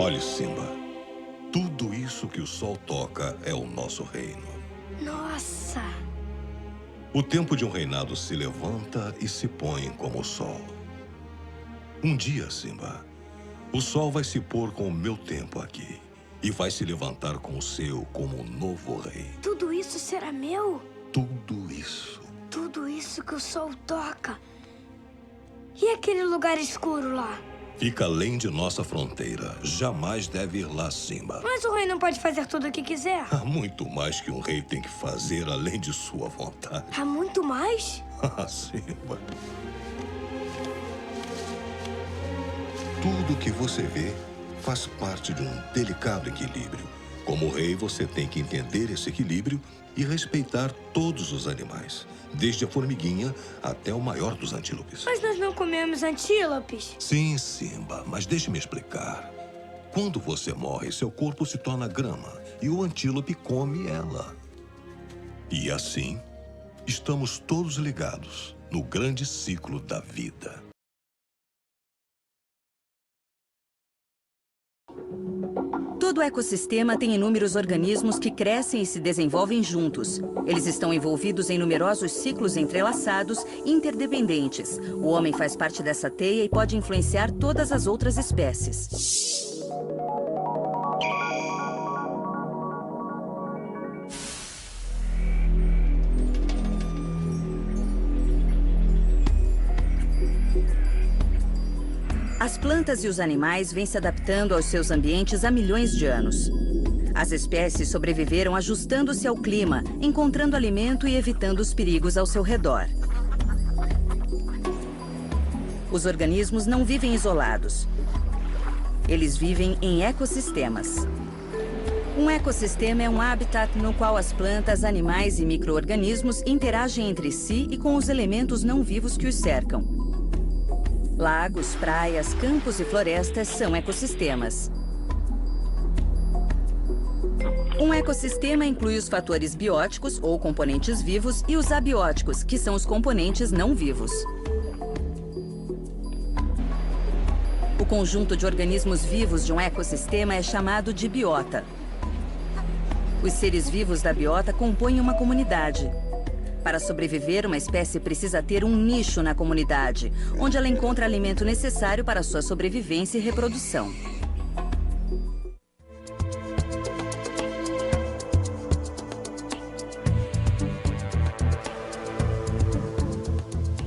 Olhe, Simba. Tudo isso que o sol toca é o nosso reino. Nossa! O tempo de um reinado se levanta e se põe como o sol. Um dia, Simba, o sol vai se pôr com o meu tempo aqui e vai se levantar com o seu como um novo rei. Tudo isso será meu? Tudo isso. Tudo isso que o sol toca. E aquele lugar escuro lá? Fica além de nossa fronteira. Jamais deve ir lá, Simba. Mas o rei não pode fazer tudo o que quiser. Há muito mais que um rei tem que fazer além de sua vontade. Há muito mais? Ah, Simba. Tudo que você vê faz parte de um delicado equilíbrio. Como rei, você tem que entender esse equilíbrio e respeitar todos os animais, desde a formiguinha até o maior dos antílopes. Mas nós não comemos antílopes. Sim, Simba, mas deixe-me explicar. Quando você morre, seu corpo se torna grama e o antílope come ela. E assim, estamos todos ligados no grande ciclo da vida. Todo ecossistema tem inúmeros organismos que crescem e se desenvolvem juntos. Eles estão envolvidos em numerosos ciclos entrelaçados e interdependentes. O homem faz parte dessa teia e pode influenciar todas as outras espécies. As plantas e os animais vêm se adaptando aos seus ambientes há milhões de anos. As espécies sobreviveram ajustando-se ao clima, encontrando alimento e evitando os perigos ao seu redor. Os organismos não vivem isolados. Eles vivem em ecossistemas. Um ecossistema é um habitat no qual as plantas, animais e micro-organismos interagem entre si e com os elementos não vivos que os cercam. Lagos, praias, campos e florestas são ecossistemas. Um ecossistema inclui os fatores bióticos, ou componentes vivos, e os abióticos, que são os componentes não vivos. O conjunto de organismos vivos de um ecossistema é chamado de biota. Os seres vivos da biota compõem uma comunidade. Para sobreviver, uma espécie precisa ter um nicho na comunidade, onde ela encontra alimento necessário para sua sobrevivência e reprodução.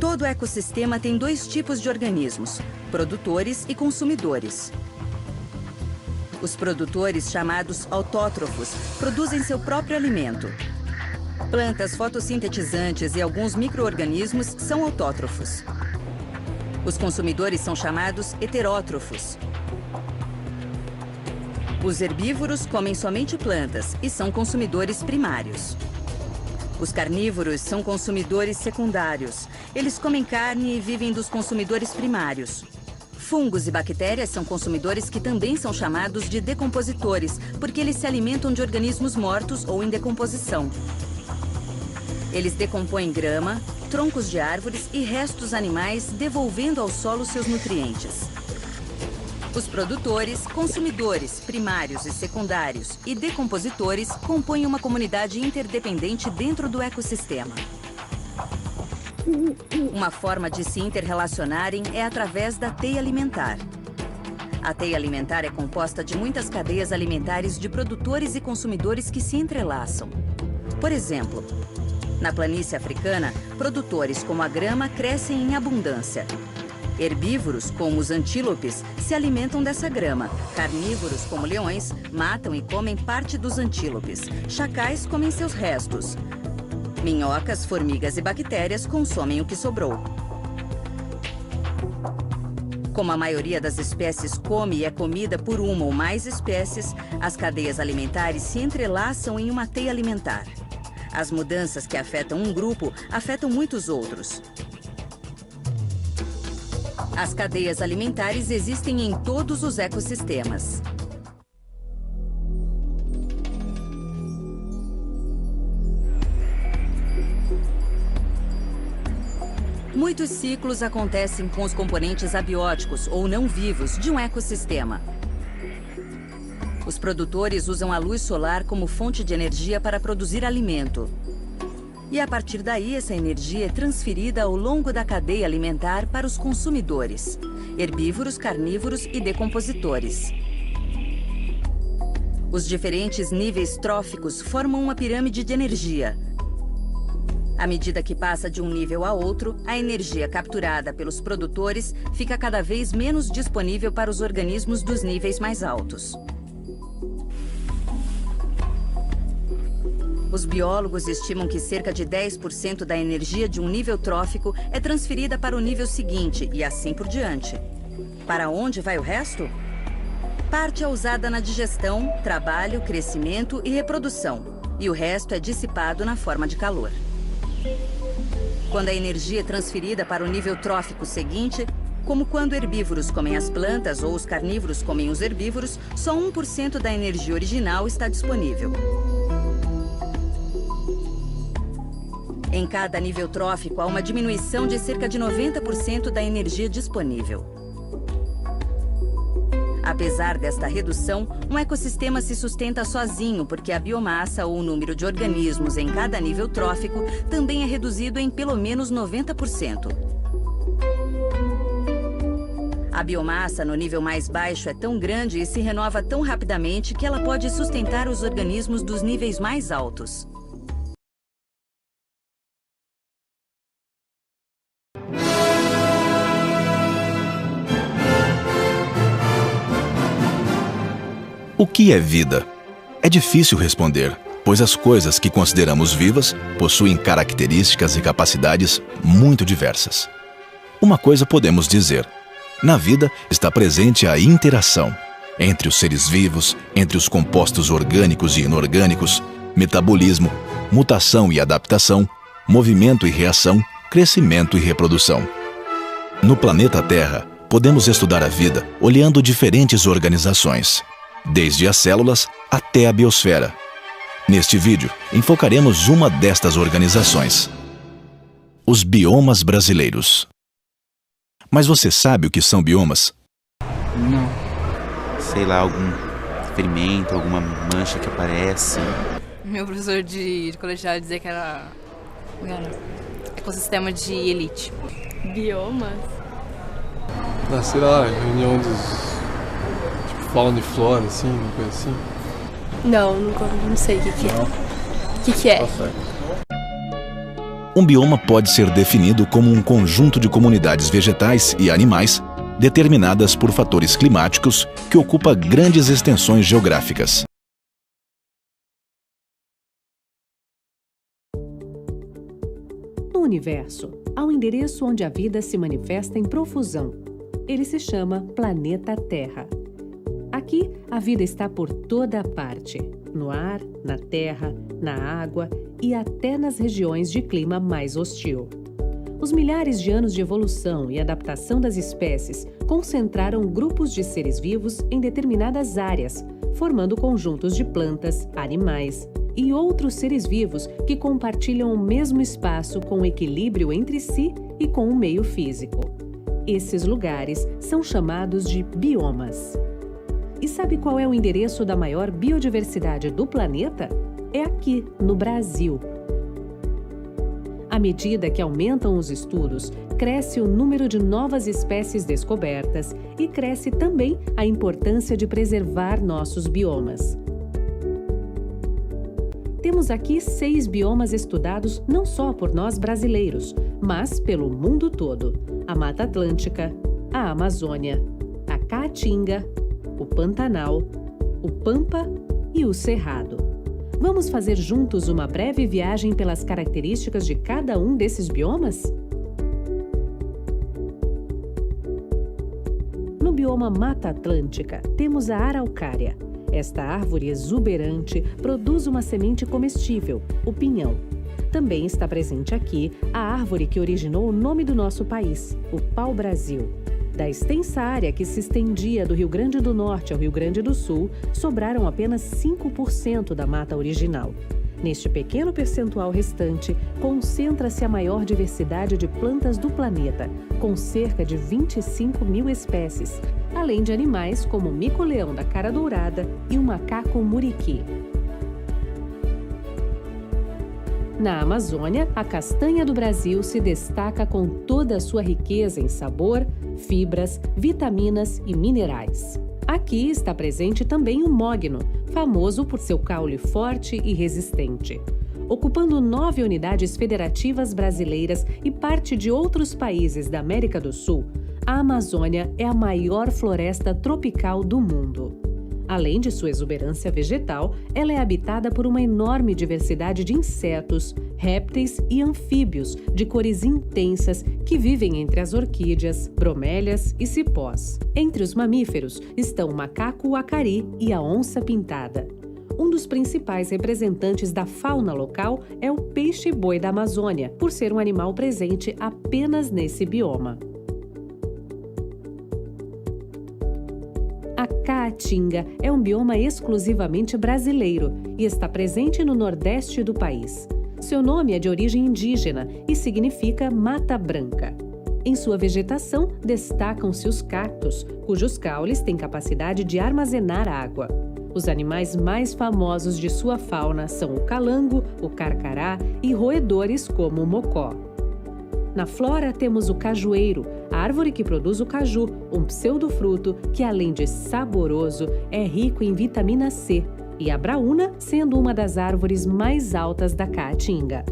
Todo ecossistema tem dois tipos de organismos, produtores e consumidores. Os produtores, chamados autótrofos, produzem seu próprio alimento. Plantas fotossintetizantes e alguns micro-organismos são autótrofos. Os consumidores são chamados heterótrofos. Os herbívoros comem somente plantas e são consumidores primários. Os carnívoros são consumidores secundários. Eles comem carne e vivem dos consumidores primários. Fungos e bactérias são consumidores que também são chamados de decompositores, porque eles se alimentam de organismos mortos ou em decomposição. Eles decompõem grama, troncos de árvores e restos animais, devolvendo ao solo seus nutrientes. Os produtores, consumidores, primários e secundários e decompositores compõem uma comunidade interdependente dentro do ecossistema. Uma forma de se interrelacionarem é através da teia alimentar. A teia alimentar é composta de muitas cadeias alimentares de produtores e consumidores que se entrelaçam. Por exemplo, na planície africana, produtores como a grama crescem em abundância. Herbívoros, como os antílopes, se alimentam dessa grama. Carnívoros, como leões, matam e comem parte dos antílopes. Chacais comem seus restos. Minhocas, formigas e bactérias consomem o que sobrou. Como a maioria das espécies come e é comida por uma ou mais espécies, as cadeias alimentares se entrelaçam em uma teia alimentar. As mudanças que afetam um grupo afetam muitos outros. As cadeias alimentares existem em todos os ecossistemas. Muitos ciclos acontecem com os componentes abióticos ou não vivos de um ecossistema. Os produtores usam a luz solar como fonte de energia para produzir alimento. E a partir daí, essa energia é transferida ao longo da cadeia alimentar para os consumidores: herbívoros, carnívoros e decompositores. Os diferentes níveis tróficos formam uma pirâmide de energia. À medida que passa de um nível a outro, a energia capturada pelos produtores fica cada vez menos disponível para os organismos dos níveis mais altos. Os biólogos estimam que cerca de 10% da energia de um nível trófico é transferida para o nível seguinte e assim por diante. Para onde vai o resto? Parte é usada na digestão, trabalho, crescimento e reprodução, e o resto é dissipado na forma de calor. Quando a energia é transferida para o nível trófico seguinte, como quando herbívoros comem as plantas ou os carnívoros comem os herbívoros, só 1% da energia original está disponível. Em cada nível trófico, há uma diminuição de cerca de 90% da energia disponível. Apesar desta redução, um ecossistema se sustenta sozinho porque a biomassa ou o número de organismos em cada nível trófico também é reduzido em pelo menos 90%. A biomassa no nível mais baixo é tão grande e se renova tão rapidamente que ela pode sustentar os organismos dos níveis mais altos. O que é vida? É difícil responder, pois as coisas que consideramos vivas possuem características e capacidades muito diversas. Uma coisa podemos dizer: na vida está presente a interação entre os seres vivos, entre os compostos orgânicos e inorgânicos, metabolismo, mutação e adaptação, movimento e reação, crescimento e reprodução. No planeta Terra, podemos estudar a vida olhando diferentes organizações, desde as células até a biosfera. Neste vídeo, enfocaremos uma destas organizações: os biomas brasileiros. Mas você sabe o que são biomas? Não. Sei lá, algum ferimento, alguma mancha que aparece. Meu professor de colegial dizia que era ecossistema de elite. Biomas? Ah, sei lá, reunião dos... fauna e flora, assim, uma coisa assim. Não sei o que é. O que é? Tá certo. Um bioma pode ser definido como um conjunto de comunidades vegetais e animais determinadas por fatores climáticos que ocupa grandes extensões geográficas. No universo, há um endereço onde a vida se manifesta em profusão. Ele se chama Planeta Terra. Aqui, a vida está por toda parte, no ar, na terra, na água e até nas regiões de clima mais hostil. Os milhares de anos de evolução e adaptação das espécies concentraram grupos de seres vivos em determinadas áreas, formando conjuntos de plantas, animais e outros seres vivos que compartilham o mesmo espaço com equilíbrio entre si e com o meio físico. Esses lugares são chamados de biomas. E sabe qual é o endereço da maior biodiversidade do planeta? É aqui, no Brasil. À medida que aumentam os estudos, cresce o número de novas espécies descobertas e cresce também a importância de preservar nossos biomas. Temos aqui 6 biomas estudados não só por nós brasileiros, mas pelo mundo todo: a Mata Atlântica, a Amazônia, a Caatinga, o Pantanal, o Pampa e o Cerrado. Vamos fazer juntos uma breve viagem pelas características de cada um desses biomas? No bioma Mata Atlântica, temos a araucária. Esta árvore exuberante produz uma semente comestível, o pinhão. Também está presente aqui a árvore que originou o nome do nosso país, o pau-brasil. Da extensa área que se estendia do Rio Grande do Norte ao Rio Grande do Sul, sobraram apenas 5% da mata original. Neste pequeno percentual restante, concentra-se a maior diversidade de plantas do planeta, com cerca de 25 mil espécies, além de animais como o mico-leão da cara dourada e o macaco muriqui. Na Amazônia, a castanha do Brasil se destaca com toda a sua riqueza em sabor, fibras, vitaminas e minerais. Aqui está presente também o mogno, famoso por seu caule forte e resistente. Ocupando 9 unidades federativas brasileiras e parte de outros países da América do Sul, a Amazônia é a maior floresta tropical do mundo. Além de sua exuberância vegetal, ela é habitada por uma enorme diversidade de insetos, répteis e anfíbios de cores intensas que vivem entre as orquídeas, bromélias e cipós. Entre os mamíferos estão o macaco acari e a onça-pintada. Um dos principais representantes da fauna local é o peixe-boi da Amazônia, por ser um animal presente apenas nesse bioma. A caatinga é um bioma exclusivamente brasileiro e está presente no nordeste do país. Seu nome é de origem indígena e significa mata branca. Em sua vegetação, destacam-se os cactos, cujos caules têm capacidade de armazenar água. Os animais mais famosos de sua fauna são o calango, o carcará e roedores como o mocó. Na flora temos o cajueiro, a árvore que produz o caju, um pseudofruto que, além de saboroso, é rico em vitamina C, e a braúna sendo uma das árvores mais altas da caatinga.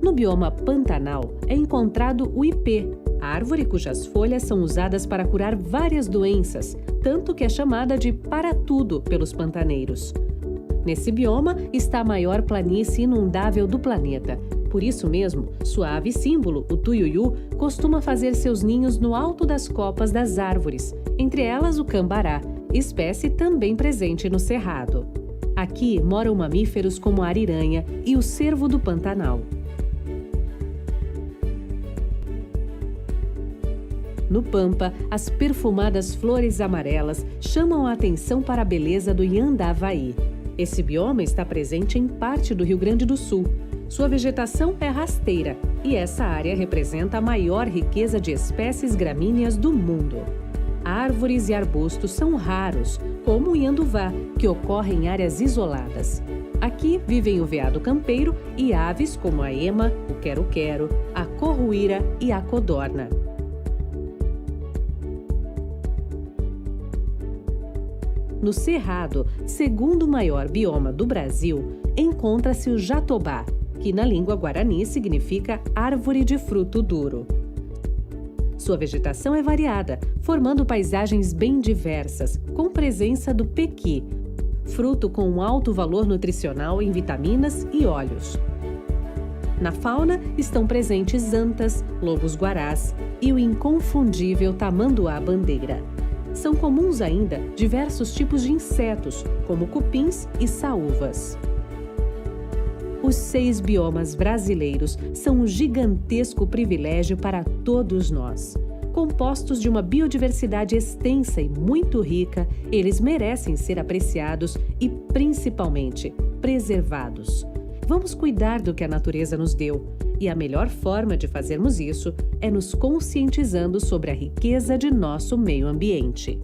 No bioma Pantanal é encontrado o ipê, árvore cujas folhas são usadas para curar várias doenças, tanto que é chamada de para-tudo pelos pantaneiros. Nesse bioma está a maior planície inundável do planeta. Por isso mesmo, sua ave símbolo, o tuiuiu, costuma fazer seus ninhos no alto das copas das árvores, entre elas o cambará, espécie também presente no Cerrado. Aqui moram mamíferos como a ariranha e o cervo do Pantanal. No Pampa, as perfumadas flores amarelas chamam a atenção para a beleza do Yandavaí. Esse bioma está presente em parte do Rio Grande do Sul. Sua vegetação é rasteira e essa área representa a maior riqueza de espécies gramíneas do mundo. Árvores e arbustos são raros, como o ianduvá, que ocorre em áreas isoladas. Aqui vivem o veado campeiro e aves como a ema, o quero-quero, a corruíra e a codorna. No Cerrado, segundo maior bioma do Brasil, encontra-se o jatobá, que na língua guarani significa árvore de fruto duro. Sua vegetação é variada, formando paisagens bem diversas, com presença do pequi, fruto com um alto valor nutricional em vitaminas e óleos. Na fauna estão presentes antas, lobos-guarás e o inconfundível tamanduá-bandeira. São comuns ainda diversos tipos de insetos, como cupins e saúvas. Os 6 biomas brasileiros são um gigantesco privilégio para todos nós. Compostos de uma biodiversidade extensa e muito rica, eles merecem ser apreciados e, principalmente, preservados. Vamos cuidar do que a natureza nos deu. E a melhor forma de fazermos isso é nos conscientizando sobre a riqueza de nosso meio ambiente.